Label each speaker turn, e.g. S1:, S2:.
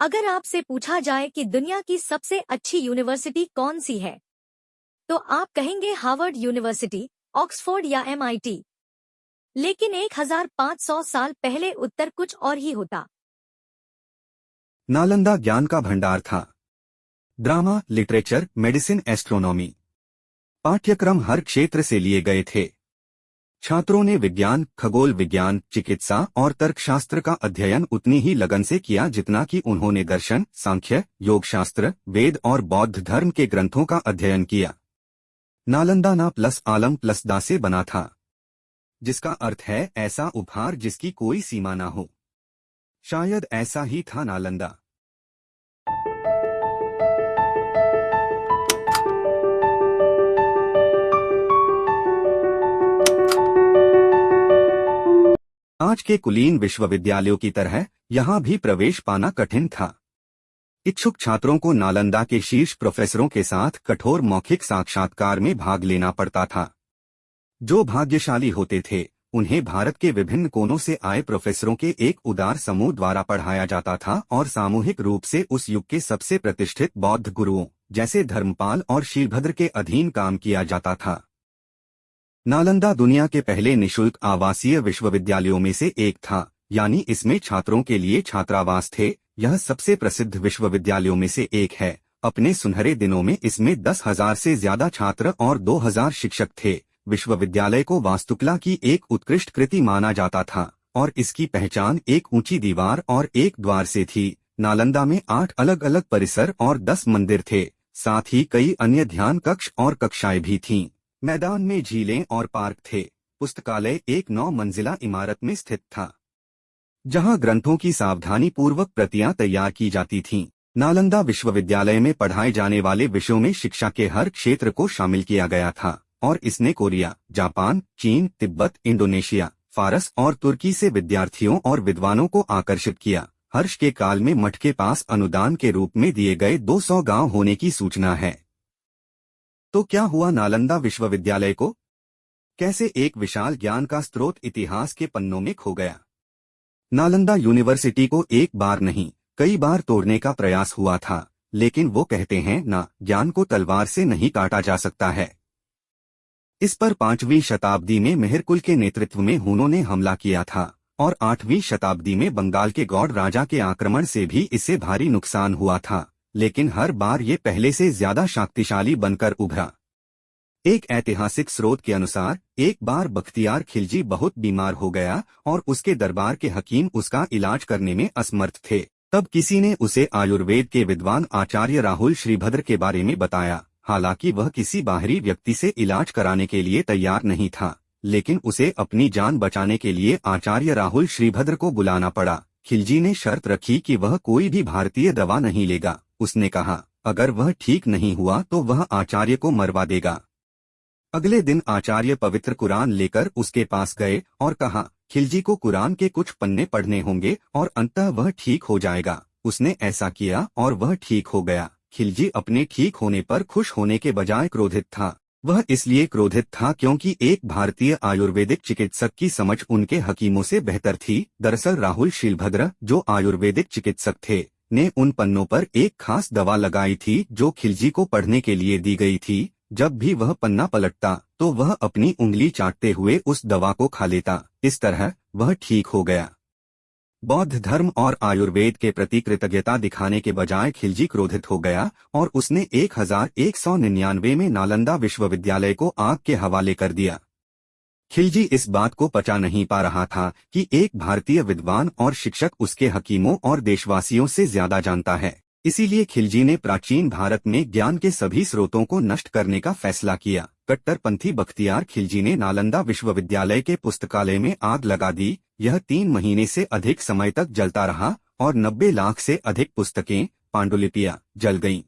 S1: अगर आपसे पूछा जाए कि दुनिया की सबसे अच्छी यूनिवर्सिटी कौन सी है, तो आप कहेंगे हार्वर्ड यूनिवर्सिटी, ऑक्सफोर्ड या MIT। लेकिन 1500 साल पहले उत्तर कुछ और ही होता।
S2: नालंदा ज्ञान का भंडार था। ड्रामा, लिटरेचर, मेडिसिन, एस्ट्रोनॉमी पाठ्यक्रम हर क्षेत्र से लिए गए थे। छात्रों ने विज्ञान, खगोल विज्ञान, चिकित्सा और तर्कशास्त्र का अध्ययन उतनी ही लगन से किया जितना कि उन्होंने दर्शन, सांख्य, योगशास्त्र, वेद और बौद्ध धर्म के ग्रंथों का अध्ययन किया। नालंदा ना प्लस आलम प्लस दा से बना था, जिसका अर्थ है ऐसा उपहार जिसकी कोई सीमा ना हो। शायद ऐसा ही था नालंदा। आज के कुलीन विश्वविद्यालयों की तरह यहाँ भी प्रवेश पाना कठिन था। इच्छुक छात्रों को नालंदा के शीर्ष प्रोफेसरों के साथ कठोर मौखिक साक्षात्कार में भाग लेना पड़ता था। जो भाग्यशाली होते थे, उन्हें भारत के विभिन्न कोनों से आए प्रोफेसरों के एक उदार समूह द्वारा पढ़ाया जाता था और सामूहिक रूप से उस युग के सबसे प्रतिष्ठित बौद्ध गुरुओं जैसे धर्मपाल और शीलभद्र के अधीन काम किया जाता था। नालंदा दुनिया के पहले निशुल्क आवासीय विश्वविद्यालयों में से एक था, यानी इसमें छात्रों के लिए छात्रावास थे। यह सबसे प्रसिद्ध विश्वविद्यालयों में से एक है। अपने सुनहरे दिनों में इसमें 10,000 से ज्यादा छात्र और 2,000 शिक्षक थे। विश्वविद्यालय को वास्तुकला की एक उत्कृष्ट कृति माना जाता था और इसकी पहचान एक ऊंची दीवार और एक द्वार से थी। नालंदा में 8 अलग अलग परिसर और 10 मंदिर थे। साथ ही कई अन्य ध्यान कक्ष और कक्षाएं भी थीं। मैदान में झीलें और पार्क थे। पुस्तकालय एक 9 मंजिला इमारत में स्थित था, जहां ग्रंथों की सावधानी पूर्वक प्रतियां तैयार की जाती थीं। नालंदा विश्वविद्यालय में पढ़ाए जाने वाले विषयों में शिक्षा के हर क्षेत्र को शामिल किया गया था और इसने कोरिया, जापान, चीन, तिब्बत, इंडोनेशिया, फारस और तुर्की से विद्यार्थियों और विद्वानों को आकर्षित किया। हर्ष के काल में मठ के पास अनुदान के रूप में दिए गए 200 गांव होने की सूचना है। तो क्या हुआ नालंदा विश्वविद्यालय को? कैसे एक विशाल ज्ञान का स्रोत इतिहास के पन्नों में खो गया? नालंदा यूनिवर्सिटी को एक बार नहीं, कई बार तोड़ने का प्रयास हुआ था, लेकिन वो कहते हैं ना, ज्ञान को तलवार से नहीं काटा जा सकता है। इस पर 5वीं शताब्दी में मेहरकुल के नेतृत्व में हुनों ने हमला किया था और 8वीं शताब्दी में बंगाल के गौड़ राजा के आक्रमण से भी इससे भारी नुकसान हुआ था, लेकिन हर बार ये पहले से ज्यादा शक्तिशाली बनकर उभरा। एक ऐतिहासिक स्रोत के अनुसार एक बार बख्तियार खिलजी बहुत बीमार हो गया और उसके दरबार के हकीम उसका इलाज करने में असमर्थ थे। तब किसी ने उसे आयुर्वेद के विद्वान आचार्य राहुल श्रीभद्र के बारे में बताया। हालांकि वह किसी बाहरी व्यक्ति से इलाज कराने के लिए तैयार नहीं था, लेकिन उसे अपनी जान बचाने के लिए आचार्य राहुल श्रीभद्र को बुलाना पड़ा। खिलजी ने शर्त रखी कि वह कोई भी भारतीय दवा नहीं लेगा। उसने कहा, अगर वह ठीक नहीं हुआ तो वह आचार्य को मरवा देगा। अगले दिन आचार्य पवित्र कुरान लेकर उसके पास गए और कहा, खिलजी को कुरान के कुछ पन्ने पढ़ने होंगे और अंततः वह ठीक हो जाएगा। उसने ऐसा किया और वह ठीक हो गया। खिलजी अपने ठीक होने पर खुश होने के बजाय क्रोधित था। वह इसलिए क्रोधित था क्योंकि एक भारतीय आयुर्वेदिक चिकित्सक की समझ उनके हकीमों से बेहतर थी। दरअसल राहुल शीलभद्र, जो आयुर्वेदिक चिकित्सक थे, ने उन पन्नों पर एक खास दवा लगाई थी जो खिलजी को पढ़ने के लिए दी गई थी। जब भी वह पन्ना पलटता तो वह अपनी उंगली चाटते हुए उस दवा को खा लेता। इस तरह वह ठीक हो गया। बौद्ध धर्म और आयुर्वेद के प्रति कृतज्ञता दिखाने के बजाय खिलजी क्रोधित हो गया और उसने 1199 में नालंदा विश्वविद्यालय को आग के हवाले कर दिया। खिलजी इस बात को पचा नहीं पा रहा था कि एक भारतीय विद्वान और शिक्षक उसके हकीमों और देशवासियों से ज्यादा जानता है। इसीलिए खिलजी ने प्राचीन भारत में ज्ञान के सभी स्रोतों को नष्ट करने का फैसला किया। कट्टरपंथी बख्तियार खिलजी ने नालंदा विश्वविद्यालय के पुस्तकालय में आग लगा दी। यह 3 महीने से अधिक समय तक जलता रहा और 90 लाख से अधिक पुस्तकें, पांडुलिपियां जल गईं।